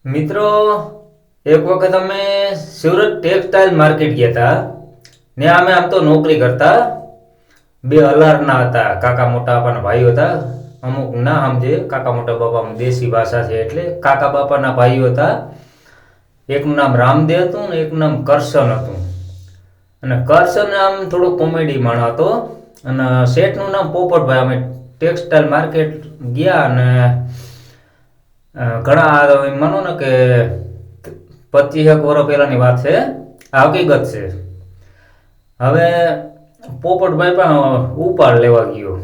મિત્રો, એક વખત અમે સુરત ટેક્સટાઇલ માર્કેટ ગયા હતા ને અમે આમ તો નોકરી કરતા બે અલારના હતા. કાકા મોટા બાપાના ભાઈઓ હતા. અમુક ના સમજે, કાકા મોટા બાપા દેશી ભાષા છે એટલે કાકા બાપાના ભાઈઓ હતા. એકનું નામ રામદેવ હતું ને એકનું નામ કરશન હતું. અને કરશન આમ થોડો કોમેડી માણસ હતો અને શેઠનું નામ પોપટભાઈ. અમે ટેક્સટાઇલ માર્કેટ ગયા અને ઘણા માનો ને કે 25 વર્ષ પહેલાની વાત છે, આ હકીકત છે. હવે પોપટભાઈ પણ ઉપાડ લેવા ગયો,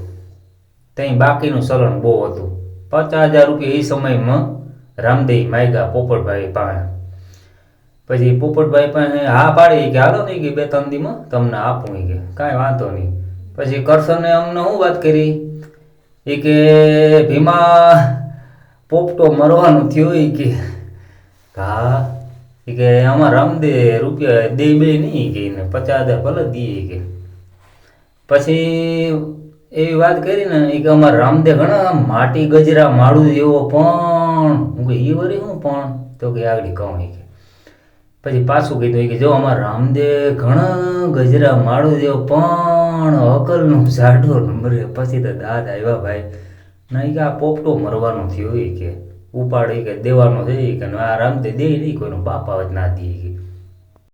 ત્યાં બાકીનું ચલણ બહુ હતું. 50,000 રૂપિયા એ સમયમાં રામદેવ માગ્યા પોપટભાઈ પાસે. પછી પોપટભાઈ પાસે હા પાડી કે હાલો નહીં કે 2-3 દીમાં તમને આપું કે કાંઈ વાંધો નહીં. પછી કરશને અમને શું વાત કરી એ કે ભીમા પોપટો મરવાનું થયું એ કે હા એ કે આમાં રામદે રૂપિયા દે બે નહીં કે ને 50,000 ભલે દઈએ કે. પછી એવી વાત કરી ને એ કે અમારા રામદે ઘણા માટી ગજરા માળું એવો પણ હું કે એ વળી હું પણ તો કે આગળ કહું કે. પછી પાછું કીધું કે જો અમારા રામદે ઘણા ગજરા માળું જેવો પણ અકલનું ઝાડો નંબરે. પછી તો દાદ આવ્યા ભાઈ નહીં કે આ પોપટો મરવાનો થયો હોય કે ઉપાડી કે દેવાનો છે કે આ રામદે દે નહીં કોઈનો બાપ આવે ના દે કે.